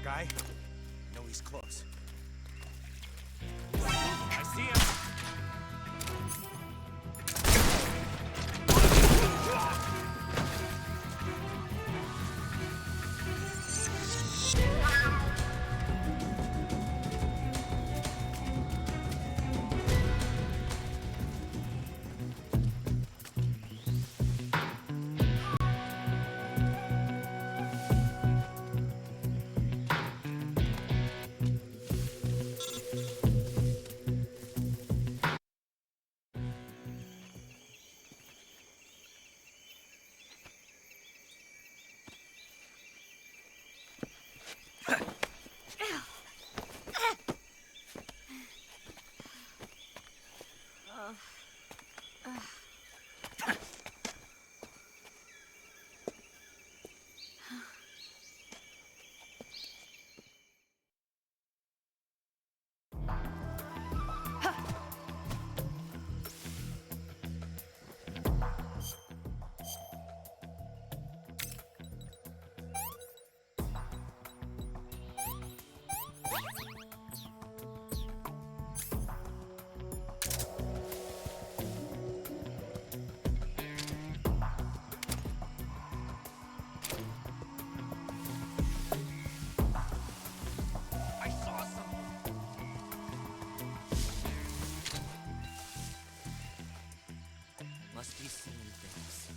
Guy? I know he's close. I see him! Must be seeing things.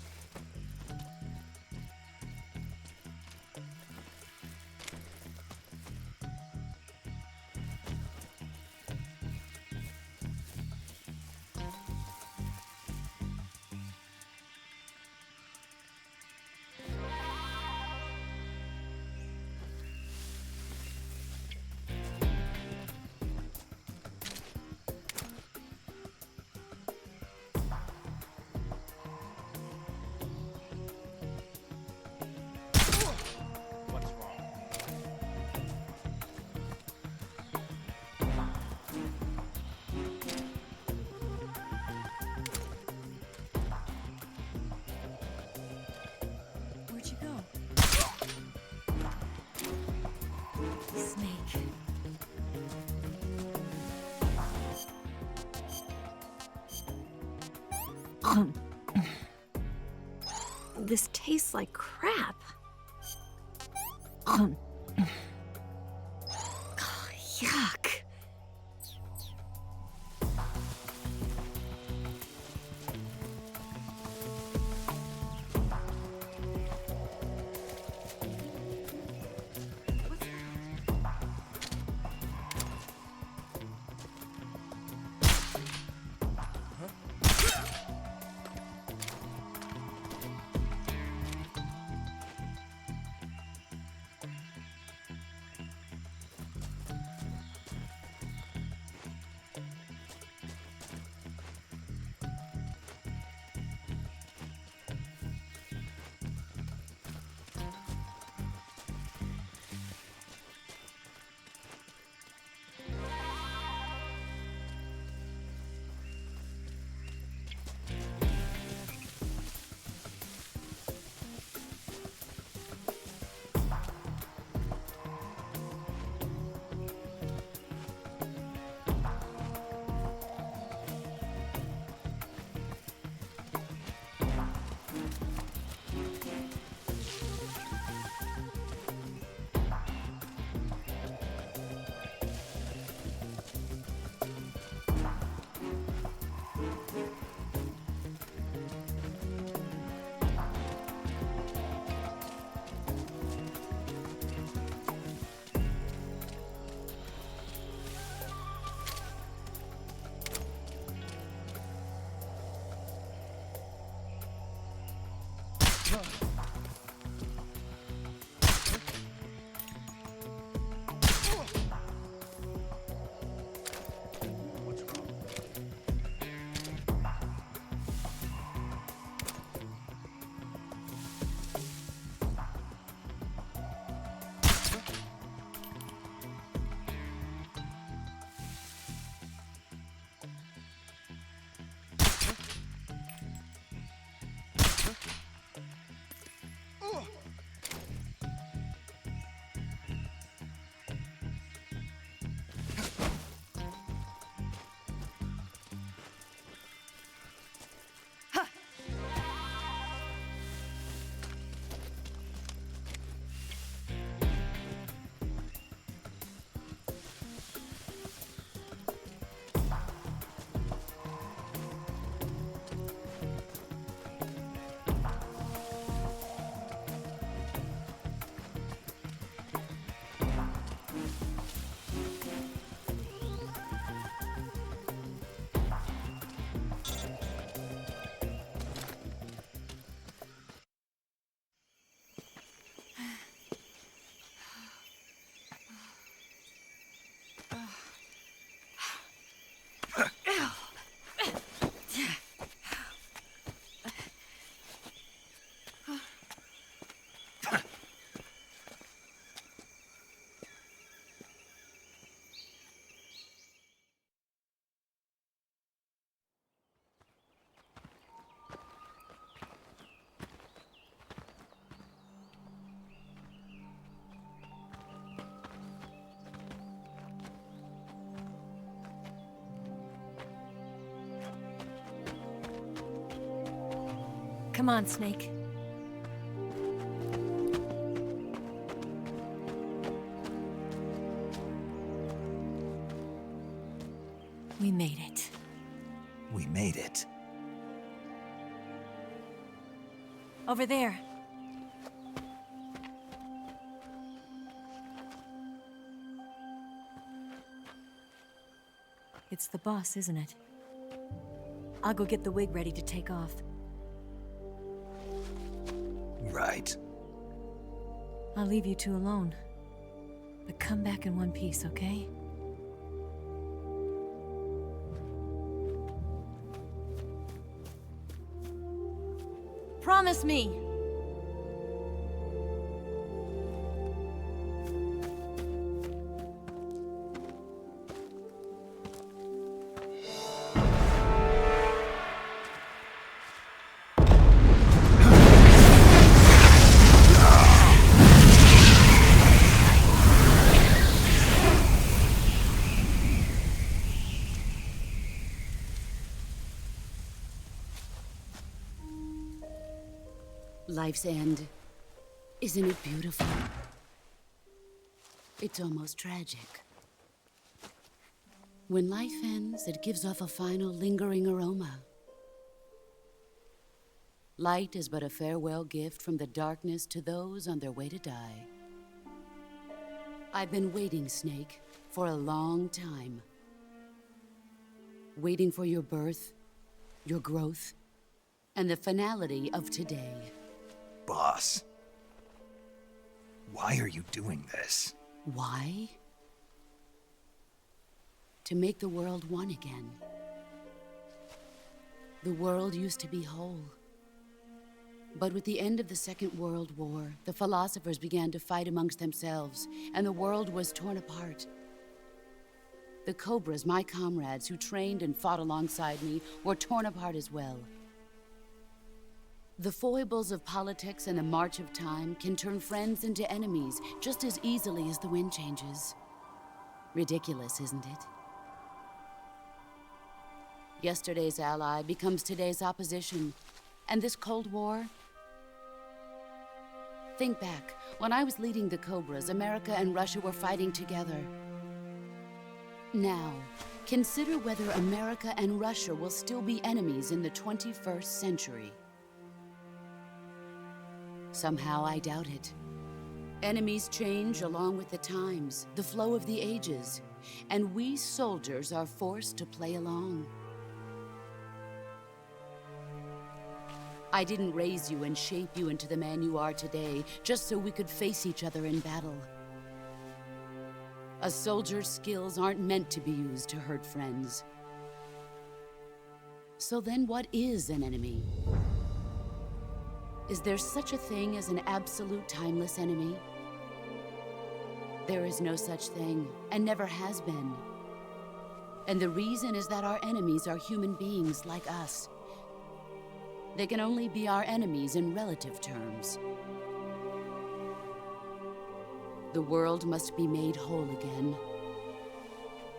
This tastes like crap. Yuck. Come on, Snake. We made it. We made it. Over there. It's the boss, isn't it? I'll go get the wig ready to take off. Right. I'll leave you two alone. But come back in one piece, okay? Promise me! Life's end. Isn't it beautiful? It's almost tragic. When life ends, it gives off a final lingering aroma. Light is but a farewell gift from the darkness to those on their way to die. I've been waiting, Snake, for a long time. Waiting for your birth, your growth, and the finality of today. Boss. Why are you doing this? Why? To make the world one again. The world used to be whole. But with the end of the Second World War, the philosophers began to fight amongst themselves, and the world was torn apart. The Cobras, my comrades who trained and fought alongside me, were torn apart as well. The foibles of politics and the march of time can turn friends into enemies just as easily as the wind changes. Ridiculous, isn't it? Yesterday's ally becomes today's opposition. And this Cold War? Think back. When I was leading the Cobras, America and Russia were fighting together. Now, consider whether America and Russia will still be enemies in the 21st century. Somehow I doubt it. Enemies change along with the times, the flow of the ages, and we soldiers are forced to play along. I didn't raise you and shape you into the man you are today just so we could face each other in battle. A soldier's skills aren't meant to be used to hurt friends. So then what is an enemy? Is there such a thing as an absolute timeless enemy? There is no such thing, and never has been. And the reason is that our enemies are human beings like us. They can only be our enemies in relative terms. The world must be made whole again.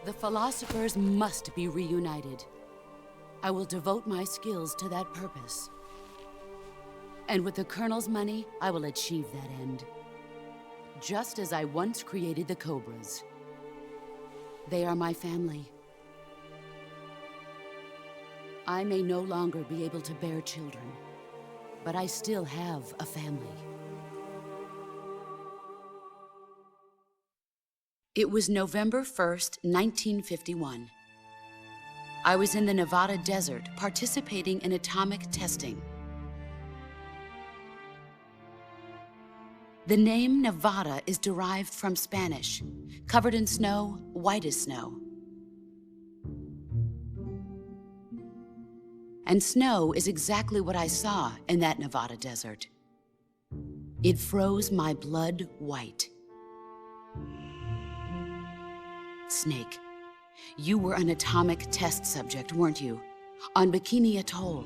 The philosophers must be reunited. I will devote my skills to that purpose. And with the Colonel's money, I will achieve that end. Just as I once created the Cobras. They are my family. I may no longer be able to bear children, but I still have a family. It was November 1st, 1951. I was in the Nevada desert participating in atomic testing. The name Nevada is derived from Spanish, covered in snow, white as snow. And snow is exactly what I saw in that Nevada desert. It froze my blood white. Snake, you were an atomic test subject, weren't you? On Bikini Atoll.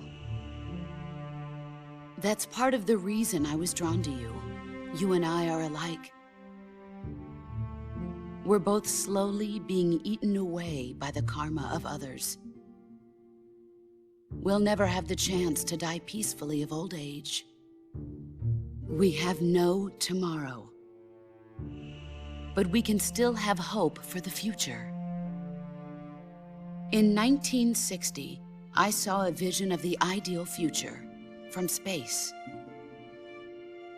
That's part of the reason I was drawn to you. You and I are alike. We're both slowly being eaten away by the karma of others. We'll never have the chance to die peacefully of old age. We have no tomorrow. But we can still have hope for the future. In 1960, I saw a vision of the ideal future from space.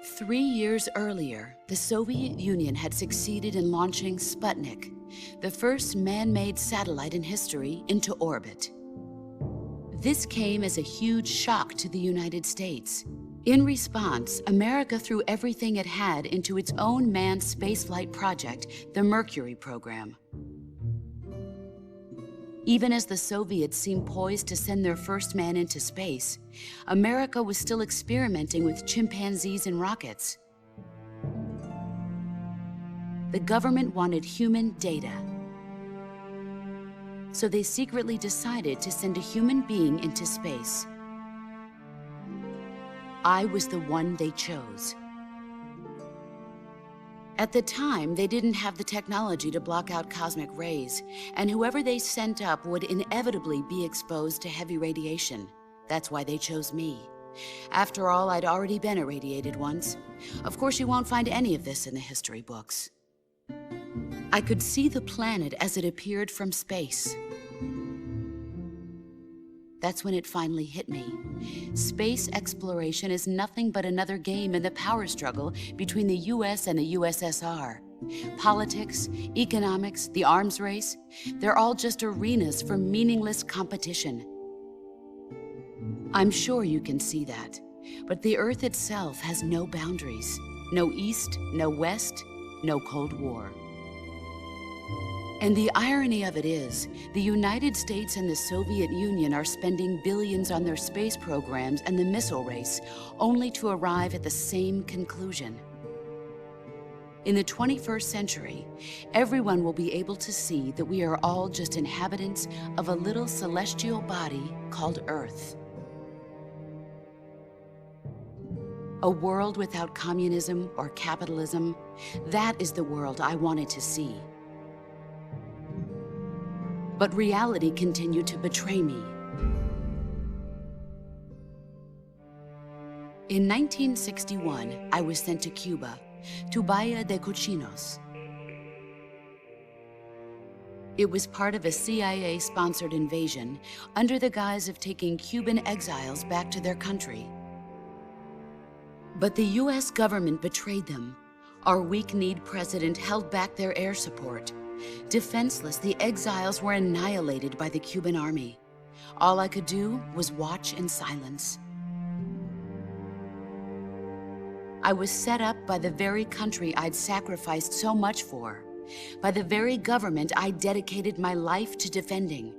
3 years earlier, the Soviet Union had succeeded in launching Sputnik, the first man-made satellite in history, into orbit. This came as a huge shock to the United States. In response, America threw everything it had into its own manned spaceflight project, the Mercury program. Even as the Soviets seemed poised to send their first man into space, America was still experimenting with chimpanzees and rockets. The government wanted human data. So they secretly decided to send a human being into space. I was the one they chose. At the time, they didn't have the technology to block out cosmic rays, and whoever they sent up would inevitably be exposed to heavy radiation. That's why they chose me. After all, I'd already been irradiated once. Of course, you won't find any of this in the history books. I could see the planet as it appeared from space. That's when it finally hit me. Space exploration is nothing but another game in the power struggle between the US and the USSR. Politics, economics, the arms race, they're all just arenas for meaningless competition. I'm sure you can see that, but the Earth itself has no boundaries. No East, no West, no Cold War. And the irony of it is, the United States and the Soviet Union are spending billions on their space programs and the missile race, only to arrive at the same conclusion. In the 21st century, everyone will be able to see that we are all just inhabitants of a little celestial body called Earth. A world without communism or capitalism, that is the world I wanted to see. But reality continued to betray me. In 1961, I was sent to Cuba, to Bahia de Cochinos. It was part of a CIA-sponsored invasion under the guise of taking Cuban exiles back to their country. But the US government betrayed them. Our weak-kneed president held back their air support. Defenseless, the exiles were annihilated by the Cuban army. All I could do was watch in silence. I was set up by the very country I'd sacrificed so much for, by the very government I dedicated my life to defending.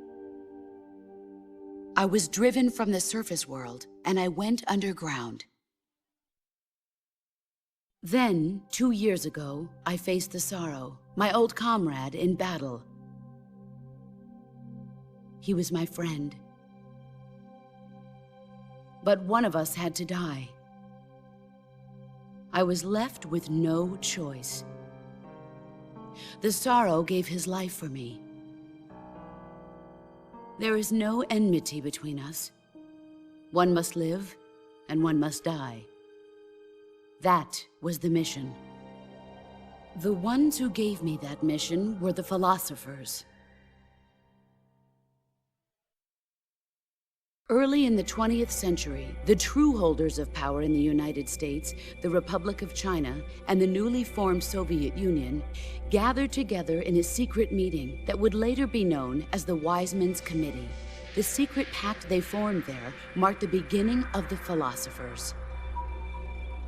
I was driven from the surface world, and I went underground. Then, 2 years ago, I faced the Sorrow, my old comrade in battle. He was my friend. But one of us had to die. I was left with no choice. The Sorrow gave his life for me. There is no enmity between us. One must live, and one must die. That was the mission. The ones who gave me that mission were the philosophers. Early in the 20th century, the true holders of power in the United States, the Republic of China, and the newly formed Soviet Union gathered together in a secret meeting that would later be known as the Wise Men's Committee. The secret pact they formed there marked the beginning of the philosophers.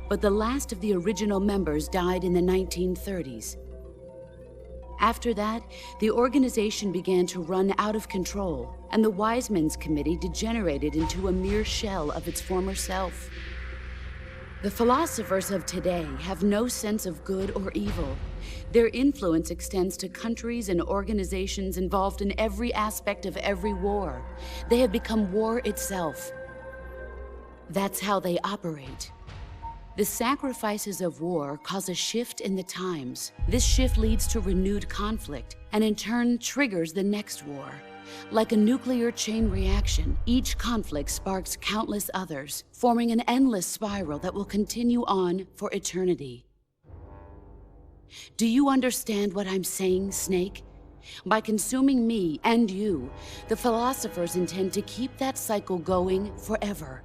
But the last of the original members died in the 1930s. After that, the organization began to run out of control, and the Wise Men's Committee degenerated into a mere shell of its former self. The philosophers of today have no sense of good or evil. Their influence extends to countries and organizations involved in every aspect of every war. They have become war itself. That's how they operate. The sacrifices of war cause a shift in the times. This shift leads to renewed conflict, and in turn triggers the next war. Like a nuclear chain reaction, each conflict sparks countless others, forming an endless spiral that will continue on for eternity. Do you understand what I'm saying, Snake? By consuming me and you, the philosophers intend to keep that cycle going forever.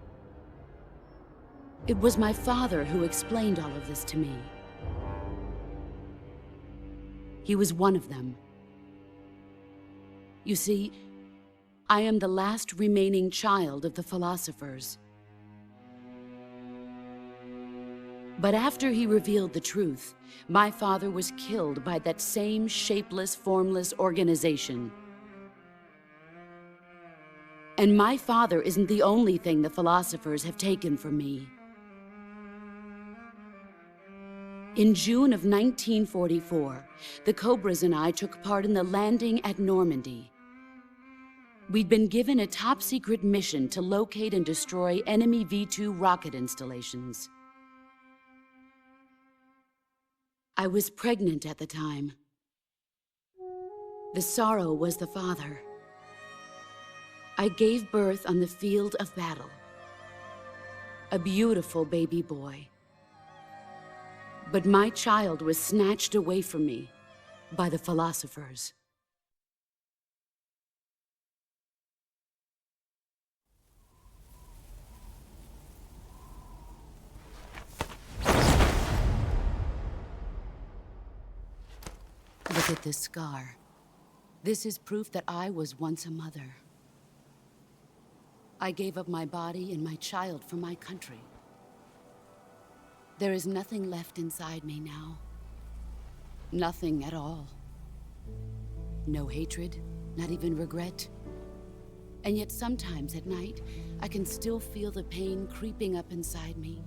It was my father who explained all of this to me. He was one of them. You see, I am the last remaining child of the philosophers. But after he revealed the truth, my father was killed by that same shapeless, formless organization. And my father isn't the only thing the philosophers have taken from me. In June of 1944, the Cobras and I took part in the landing at Normandy. We'd been given a top-secret mission to locate and destroy enemy V-2 rocket installations. I was pregnant at the time. The Sorrow was the father. I gave birth on the field of battle. a beautiful baby boy. But my child was snatched away from me by the philosophers. Look at this scar. This is proof that I was once a mother. I gave up my body and my child for my country. There is nothing left inside me now. Nothing at all. No hatred, not even regret. And yet sometimes at night, I can still feel the pain creeping up inside me,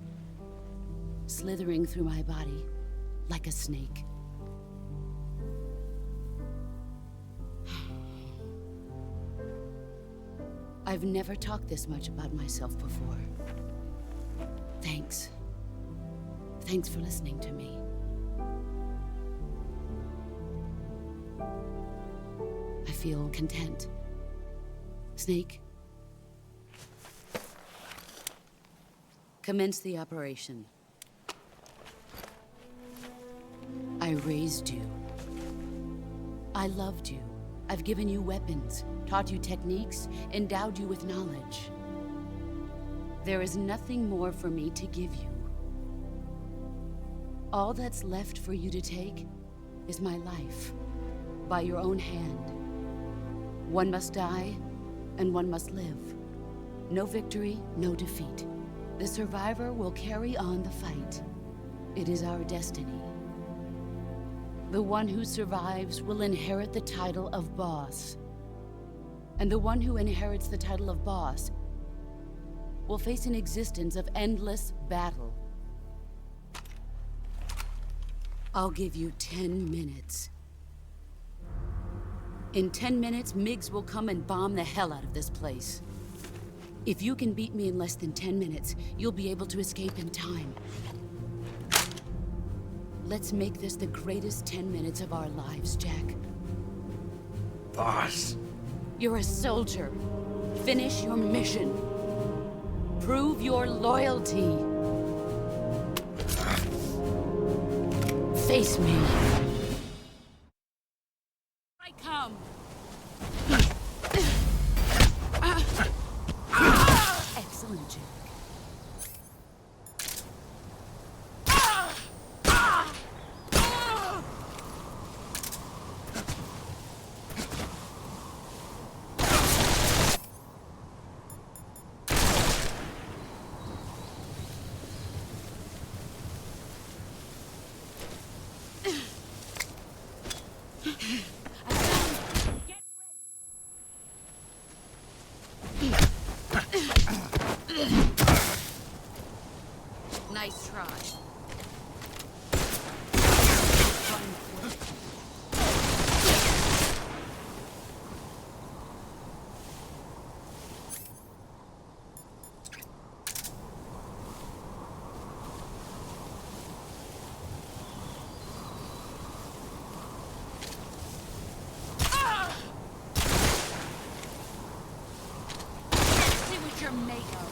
slithering through my body like a snake. I've never talked this much about myself before. Thanks. Thanks for listening to me. I feel content. Snake, commence the operation. I raised you. I loved you. I've given you weapons, taught you techniques, endowed you with knowledge. There is nothing more for me to give you. All that's left for you to take is my life, by your own hand. One must die, and one must live. No victory, no defeat. The survivor will carry on the fight. It is our destiny. The one who survives will inherit the title of boss. And the one who inherits the title of boss will face an existence of endless battle. I'll give you 10 minutes. In 10 minutes, MiGs will come and bomb the hell out of this place. If you can beat me in less than 10 minutes, you'll be able to escape in time. Let's make this the greatest 10 minutes of our lives, Jack. Boss. You're a soldier. Finish your mission. Prove your loyalty. Face me. I come. Excellent, Jack. Nice try. Let's see what you're made of.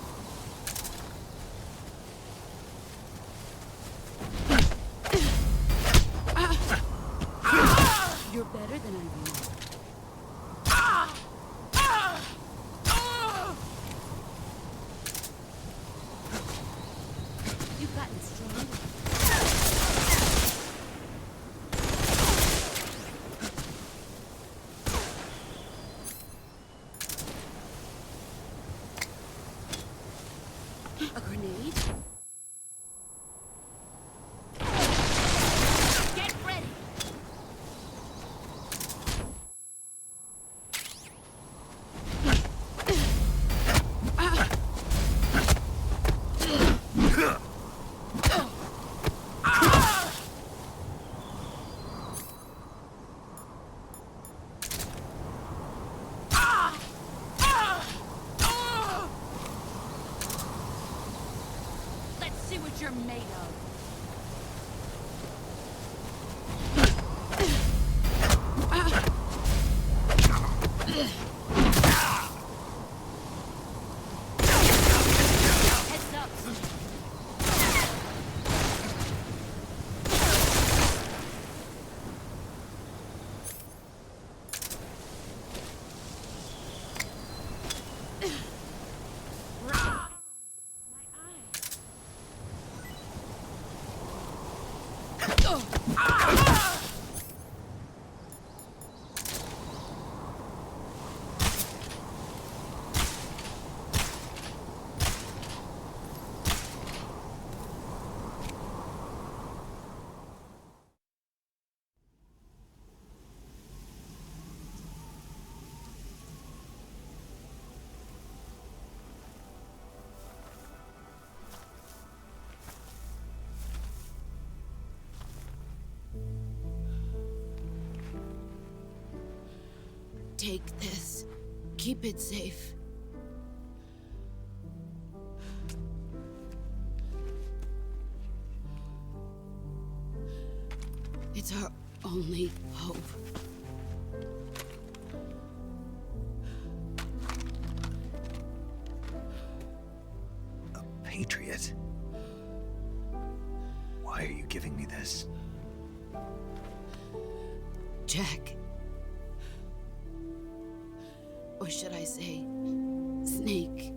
You're better than I remember. You've gotten stronger. A grenade? Get ready! Let's see what you're made of. Heads up. Take this. Keep it safe. It's our only hope. A patriot? Why are you giving me this? Jack. Or should I say, Snake.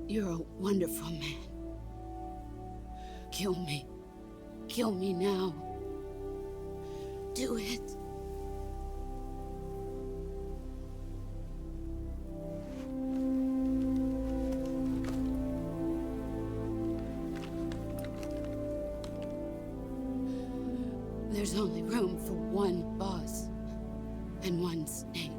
You're a wonderful man. Kill me. Kill me now. Do it. There's only room for one boss and one Snake.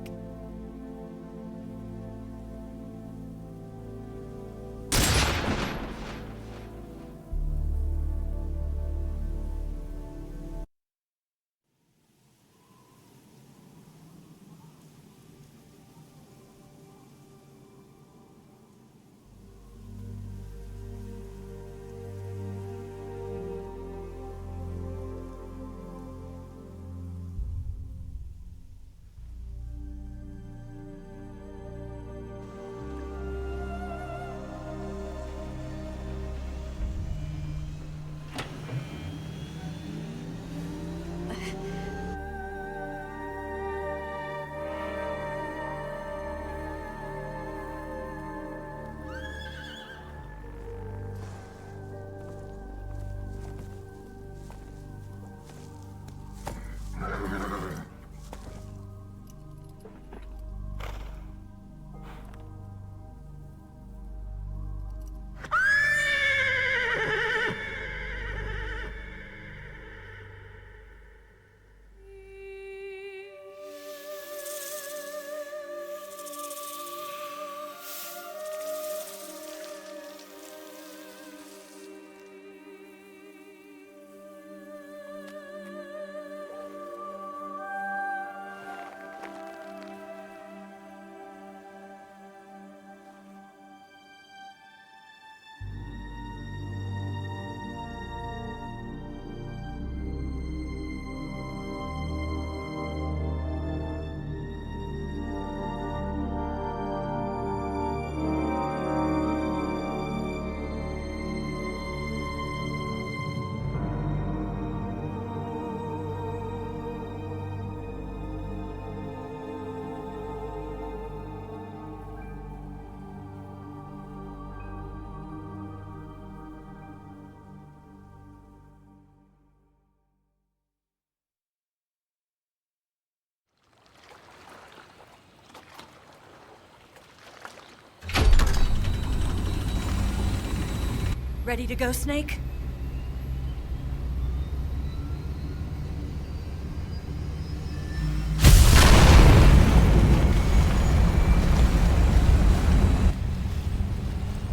Ready to go, Snake?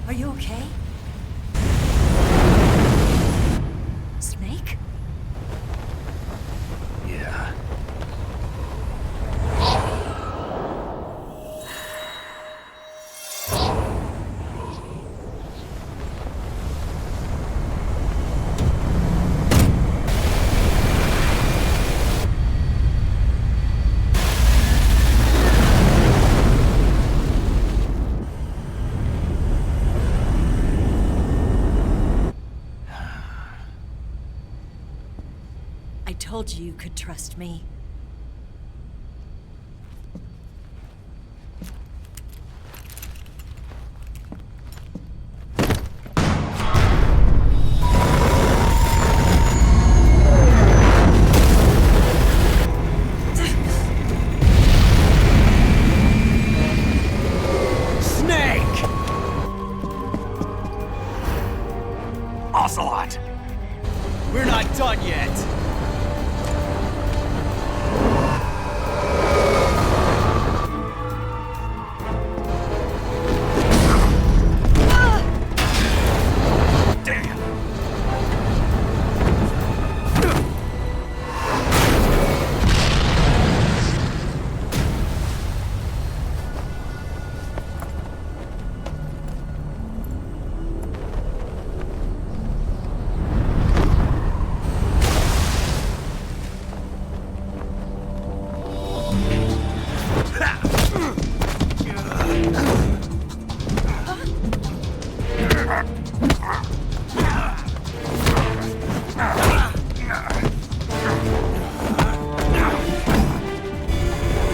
Are you okay? Snake? Yeah. I told you you could trust me. Ocelot! We're not done yet! Damn!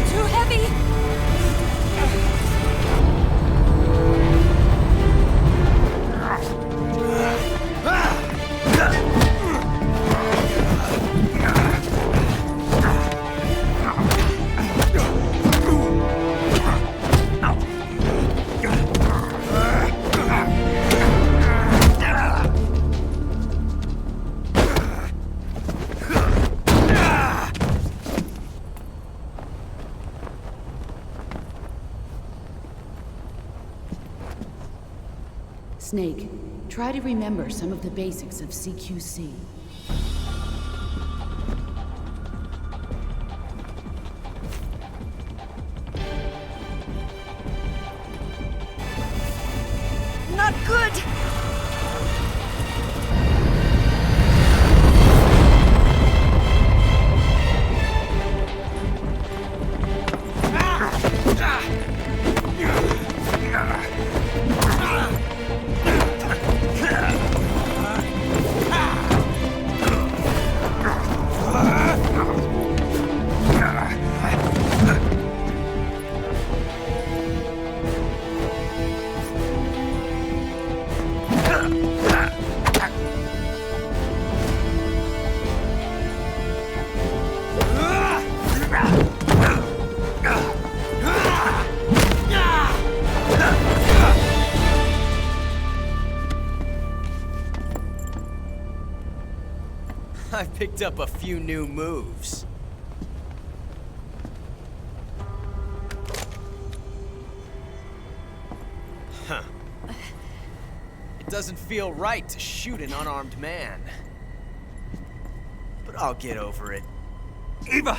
Too heavy! Snake, try to remember some of the basics of CQC. Not good! I picked up a few new moves. Huh. It doesn't feel right to shoot an unarmed man. But I'll get over it. Eva!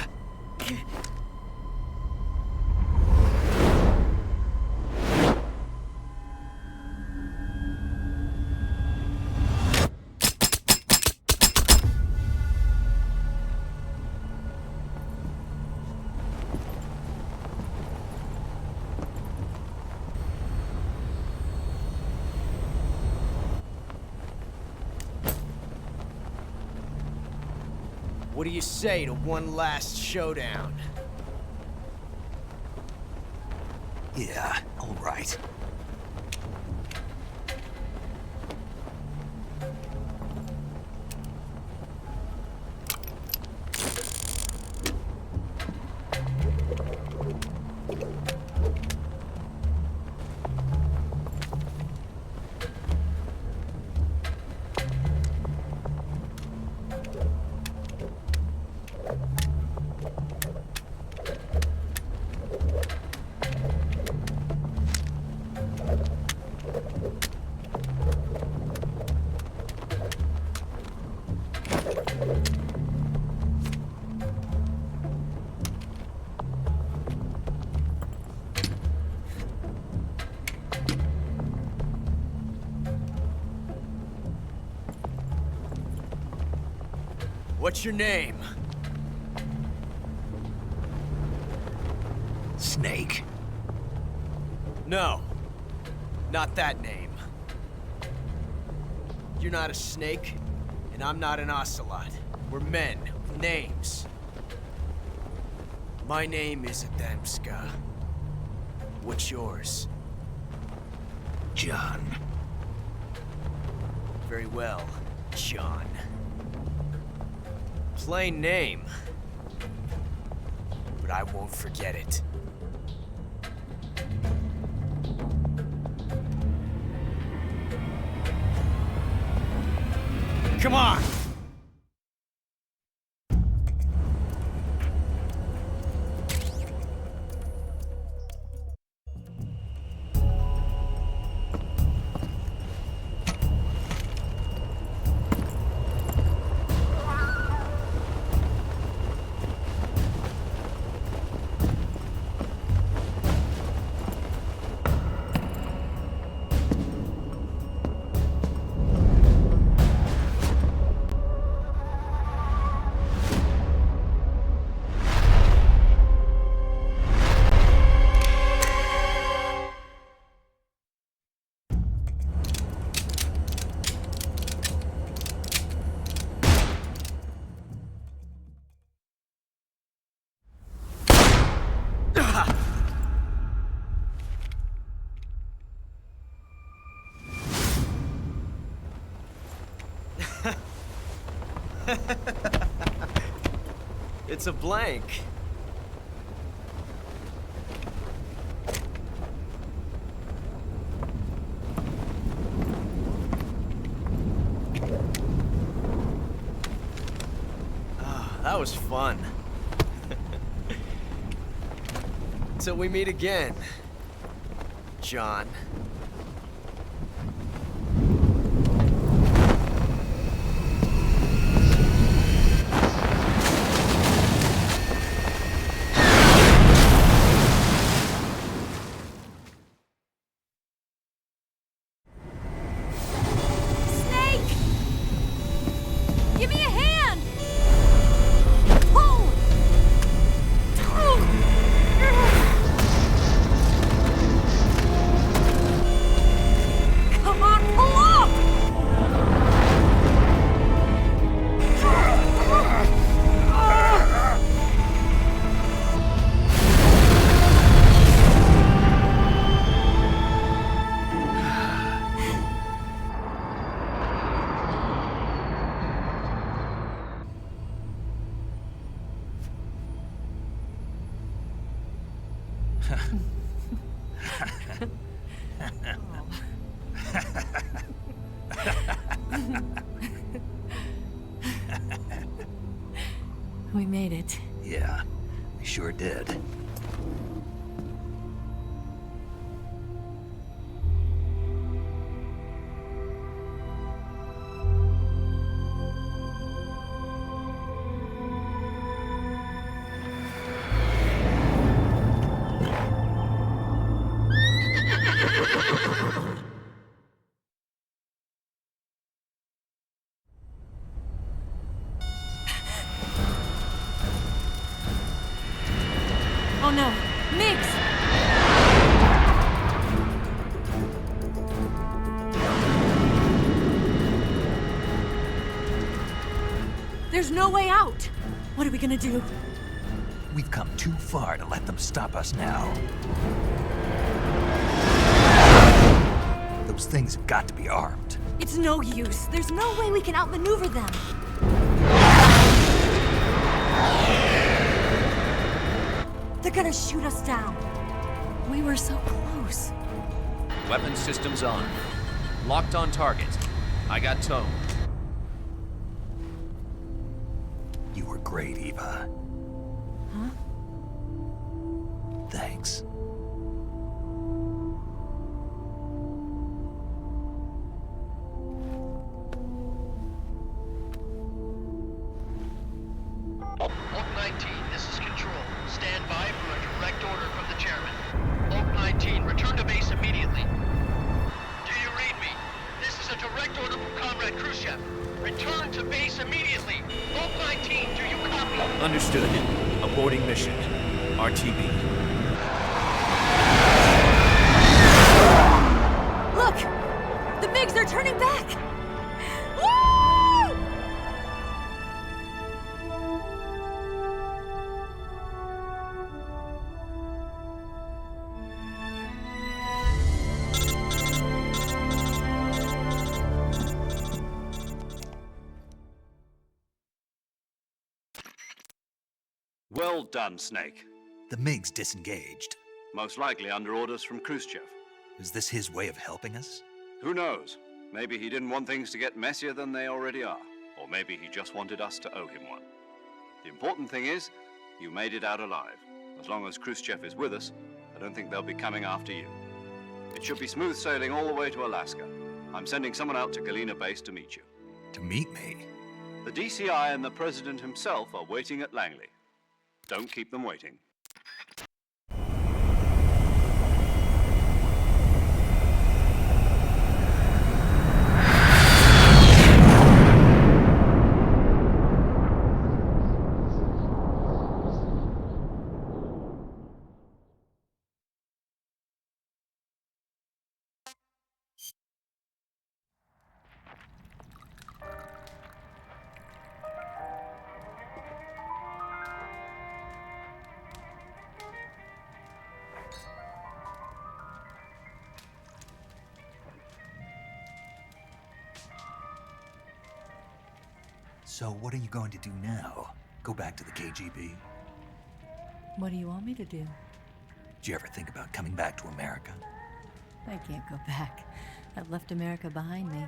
What do you say to one last showdown? Yeah, all right. What's your name? Snake. No. Not that name. You're not a snake, and I'm not an ocelot. We're men with names. My name is Adamska. What's yours? John. Very well, John. Plain name. But I won't forget it. Come on! It's a blank. Ah, that was fun. Till we meet again, John. Give me a hand! Pull! Come on, pull up! We made it. Yeah, we sure did. Oh no, Mix! There's no way out! What are we gonna do? We've come too far to let them stop us now. Those things have got to be armed. It's no use. There's no way we can outmaneuver them. They're gonna shoot us down. We were so close. Weapon systems on. Locked on target. I got tone. You were great, Eva. Huh? Thanks. Oak 19, this is Control. Stand by for a direct order from the chairman. Oak 19, return to base immediately. Do you read me? This is a direct order from Comrade Khrushchev. Return to base immediately. Oak 19, do you copy? Understood. Aborting mission. RTB. Look! The MiGs are turning back! Woo! Well done, Snake. The MiGs disengaged. Most likely under orders from Khrushchev. Is this his way of helping us? Who knows? Maybe he didn't want things to get messier than they already are. Or maybe he just wanted us to owe him one. The important thing is, you made it out alive. As long as Khrushchev is with us, I don't think they'll be coming after you. It should be smooth sailing all the way to Alaska. I'm sending someone out to Galena Base to meet you. To meet me? The DCI and the President himself are waiting at Langley. Don't keep them waiting. So what are you going to do now? Go back to the KGB? What do you want me to do? Did you ever think about coming back to America? I can't go back. I've left America behind me.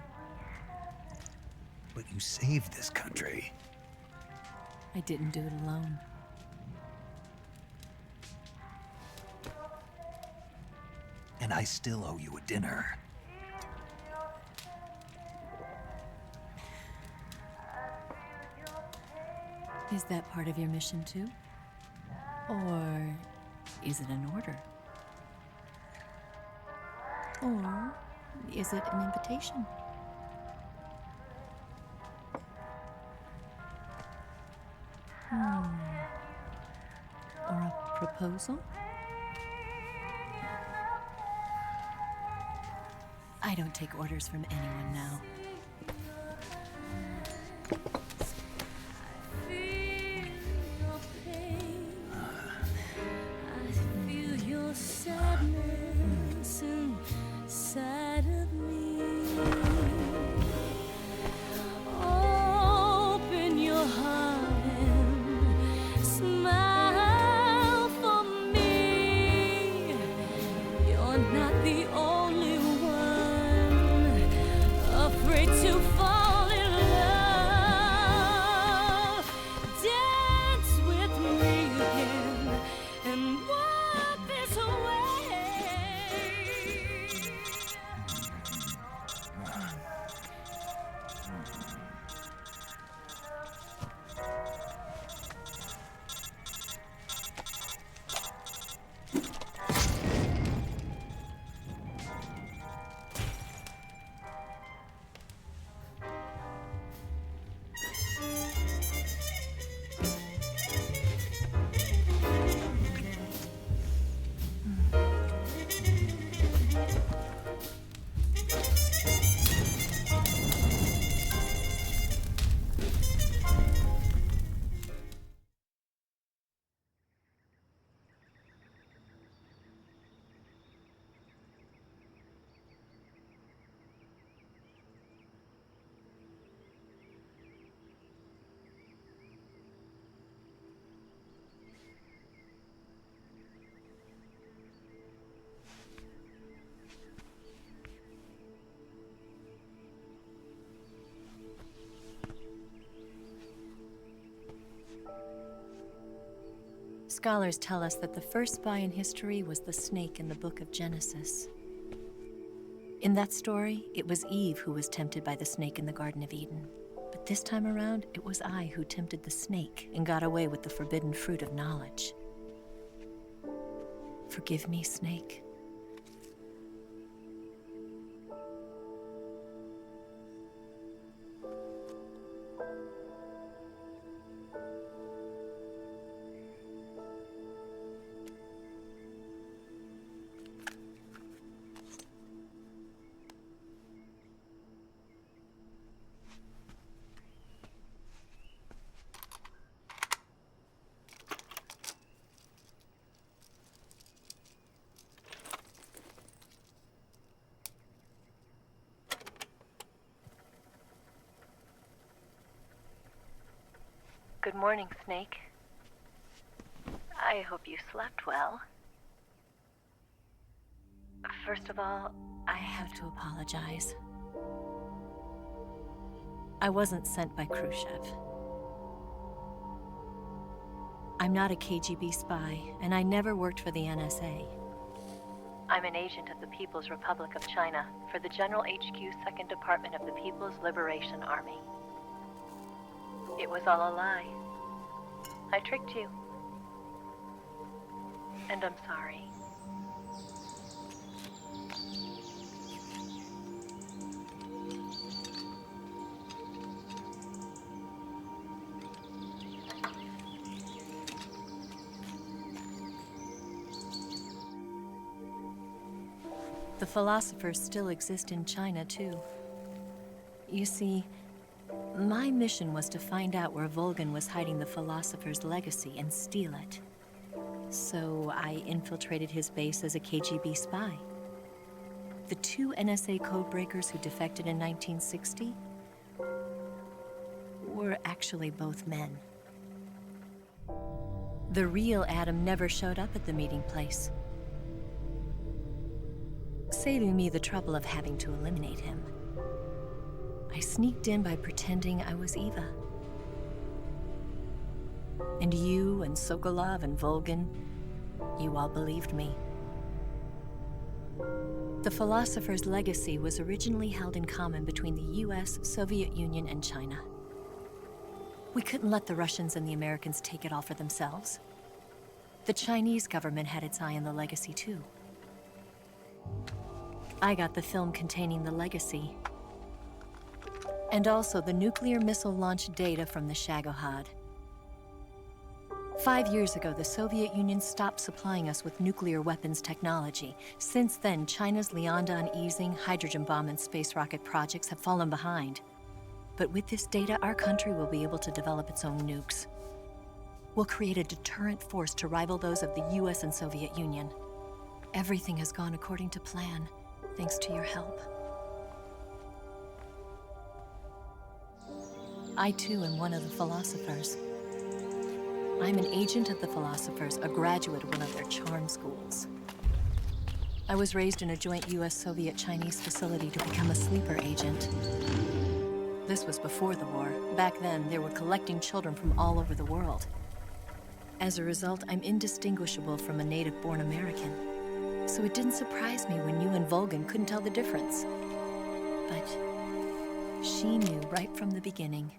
But you saved this country. I didn't do it alone. And I still owe you a dinner. Is that part of your mission too? Or is it an order? Or is it an invitation? Or a proposal? I don't take orders from anyone now. Sadness inside of me. Open your heart and smile for me. You're not the only one afraid to fall in love. Dance with me again and walk this way. Scholars tell us that the first spy in history was the snake in the book of Genesis. In that story, it was Eve who was tempted by the snake in the Garden of Eden. But this time around, it was I who tempted the snake and got away with the forbidden fruit of knowledge. Forgive me, snake. Good morning, Snake. I hope you slept well. First of all, I have to apologize. I wasn't sent by Khrushchev. I'm not a KGB spy, and I never worked for the NSA. I'm an agent of the People's Republic of China for the General HQ 2nd Department of the People's Liberation Army. It was all a lie. I tricked you. And I'm sorry. The philosophers still exist in China, too. You see, my mission was to find out where Volgin was hiding the philosopher's legacy and steal it. So I infiltrated his base as a KGB spy. The 2 NSA codebreakers who defected in 1960 were actually both men. The real Adam never showed up at the meeting place, saving me the trouble of having to eliminate him. I sneaked in by pretending I was Eva. And you and Sokolov and Volgin, you all believed me. The philosopher's legacy was originally held in common between the US, Soviet Union, and China. We couldn't let the Russians and the Americans take it all for themselves. The Chinese government had its eye on the legacy, too. I got the film containing the legacy, and also the nuclear missile launch data from the Shagohod. 5 years ago, the Soviet Union stopped supplying us with nuclear weapons technology. Since then, China's Liaodong easing, hydrogen bomb, and space rocket projects have fallen behind. But with this data, our country will be able to develop its own nukes. We'll create a deterrent force to rival those of the US and Soviet Union. Everything has gone according to plan, thanks to your help. I too am one of the philosophers. I'm an agent of the philosophers, a graduate of one of their charm schools. I was raised in a joint US-Soviet-Chinese facility to become a sleeper agent. This was before the war. Back then, they were collecting children from all over the world. As a result, I'm indistinguishable from a native-born American. So it didn't surprise me when you and Volgin couldn't tell the difference. But she knew right from the beginning.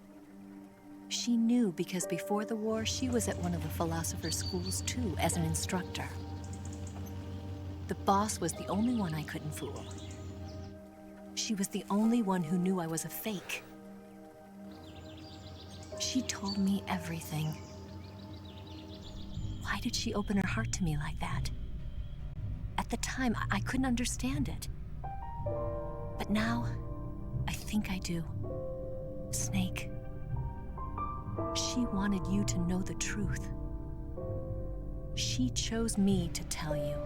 She knew because before the war, she was at one of the philosopher's schools too, as an instructor. The boss was the only one I couldn't fool. She was the only one who knew I was a fake. She told me everything. Why did she open her heart to me like that? At the time, I couldn't understand it. But now, I think I do. Snake. She wanted you to know the truth. She chose me to tell you.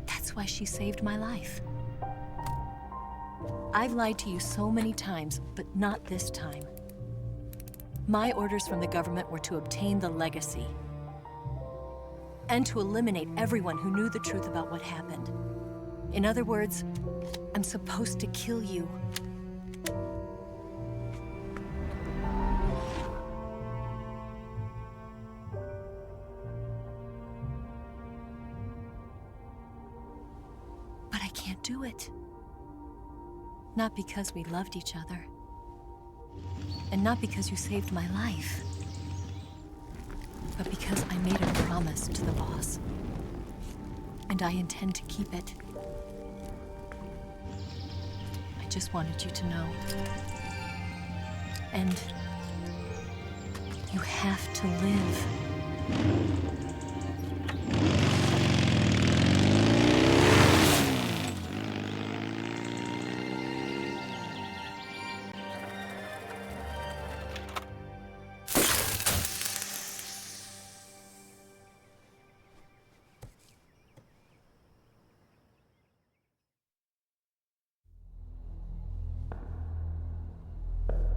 That's why she saved my life. I've lied to you so many times, but not this time. My orders from the government were to obtain the legacy and to eliminate everyone who knew the truth about what happened. In other words, I'm supposed to kill you. But I can't do it. Not because we loved each other. And not because you saved my life. But because I made a promise to the boss. And I intend to keep it. I just wanted you to know. And you have to live.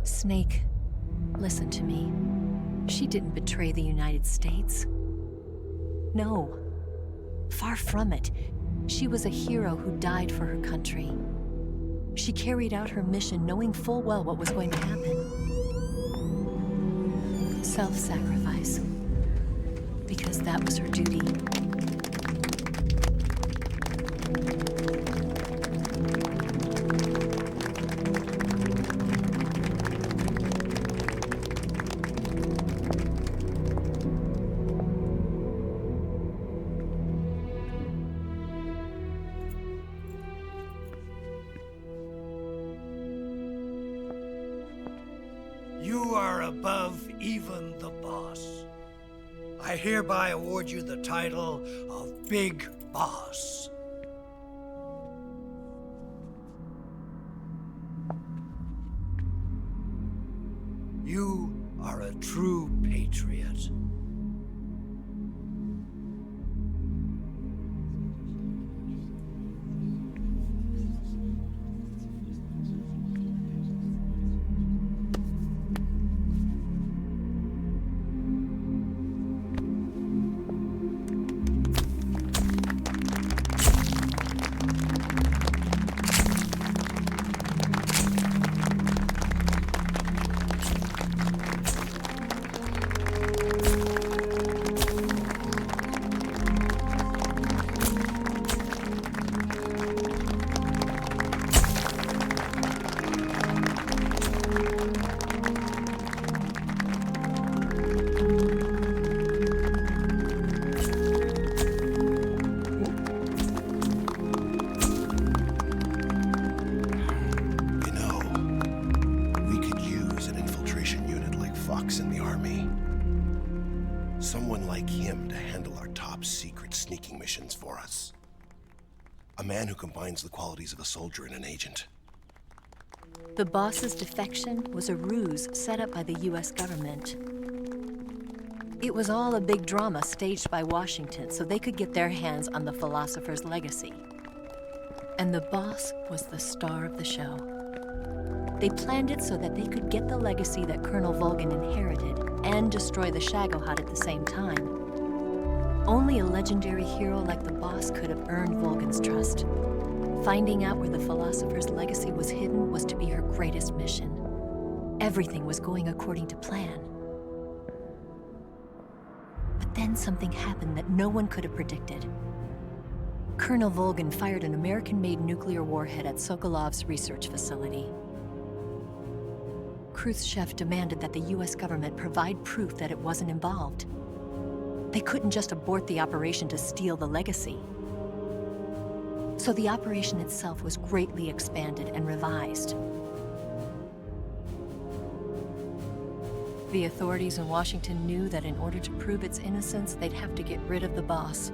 Snake, listen to me. She didn't betray the United States. No, far from it. She was a hero who died for her country. She carried out her mission knowing full well what was going to happen. Self-sacrifice. Because that was her duty. You are above even the boss. I hereby award you the title of Big Boss. You are a true patriot. In the army. Someone like him to handle our top secret sneaking missions for us. A man who combines the qualities of a soldier and an agent. The boss's defection was a ruse set up by the US government. It was all a big drama staged by Washington so they could get their hands on the philosopher's legacy. And the boss was the star of the show. They planned it so that they could get the legacy that Colonel Volgin inherited and destroy the Shagohod at the same time. Only a legendary hero like the boss could have earned Volgin's trust. Finding out where the philosopher's legacy was hidden was to be her greatest mission. Everything was going according to plan. But then something happened that no one could have predicted. Colonel Volgin fired an American-made nuclear warhead at Sokolov's research facility. Khrushchev demanded that the US government provide proof that it wasn't involved. They couldn't just abort the operation to steal the legacy. So the operation itself was greatly expanded and revised. The authorities in Washington knew that in order to prove its innocence, they'd have to get rid of the boss,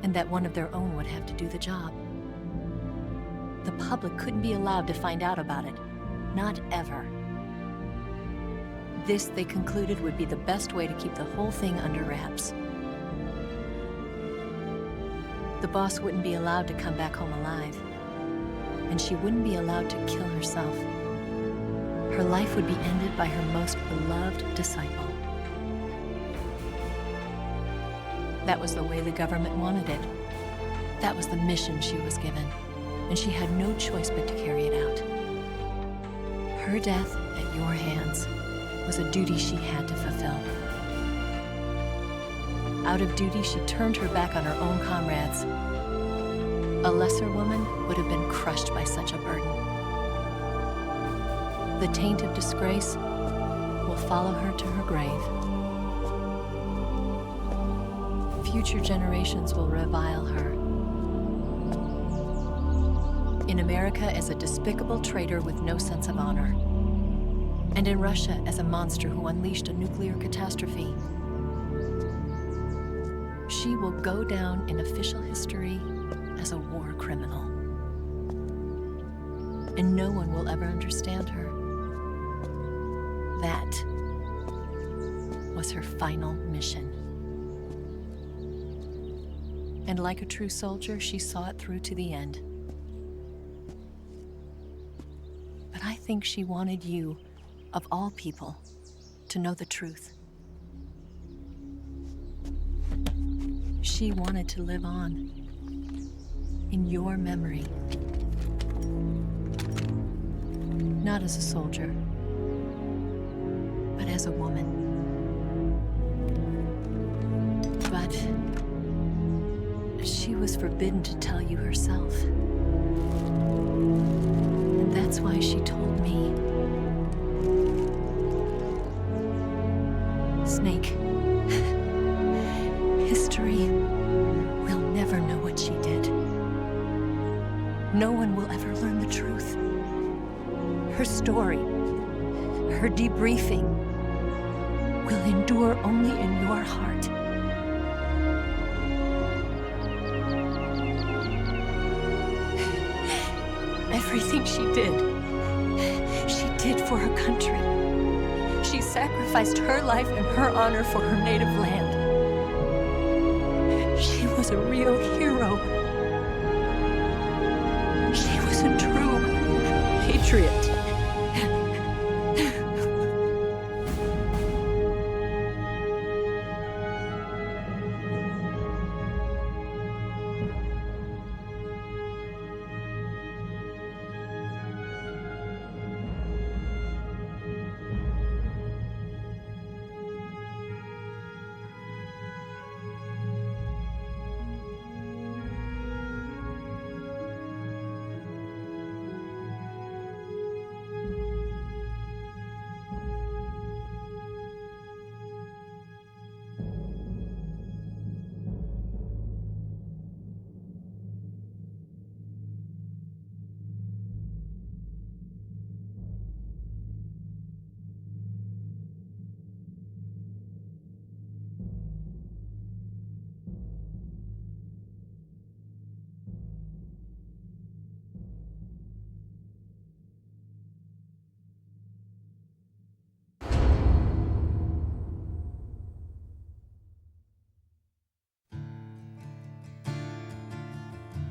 and that one of their own would have to do the job. The public couldn't be allowed to find out about it. Not ever. This, they concluded, would be the best way to keep the whole thing under wraps. The boss wouldn't be allowed to come back home alive, and she wouldn't be allowed to kill herself. Her life would be ended by her most beloved disciple. That was the way the government wanted it. That was the mission she was given, and she had no choice but to carry it out. Her death at your hands was a duty she had to fulfill. Out of duty, she turned her back on her own comrades. A lesser woman would have been crushed by such a burden. The taint of disgrace will follow her to her grave. Future generations will revile her. In America as a despicable traitor with no sense of honor. And in Russia as a monster who unleashed a nuclear catastrophe. She will go down in official history as a war criminal. And no one will ever understand her. That was her final mission. And like a true soldier, she saw it through to the end. But I think she wanted you, of all people, to know the truth. She wanted to live on in your memory. Not as a soldier, but as a woman. But she was forbidden to tell you herself. And that's why she told me. Snake, history will never know what she did. No one will ever learn the truth. Her story, her debriefing, will endure only in your heart. Everything she did for her country. She sacrificed her life and her honor for her native land. She was a real hero. She was a true patriot.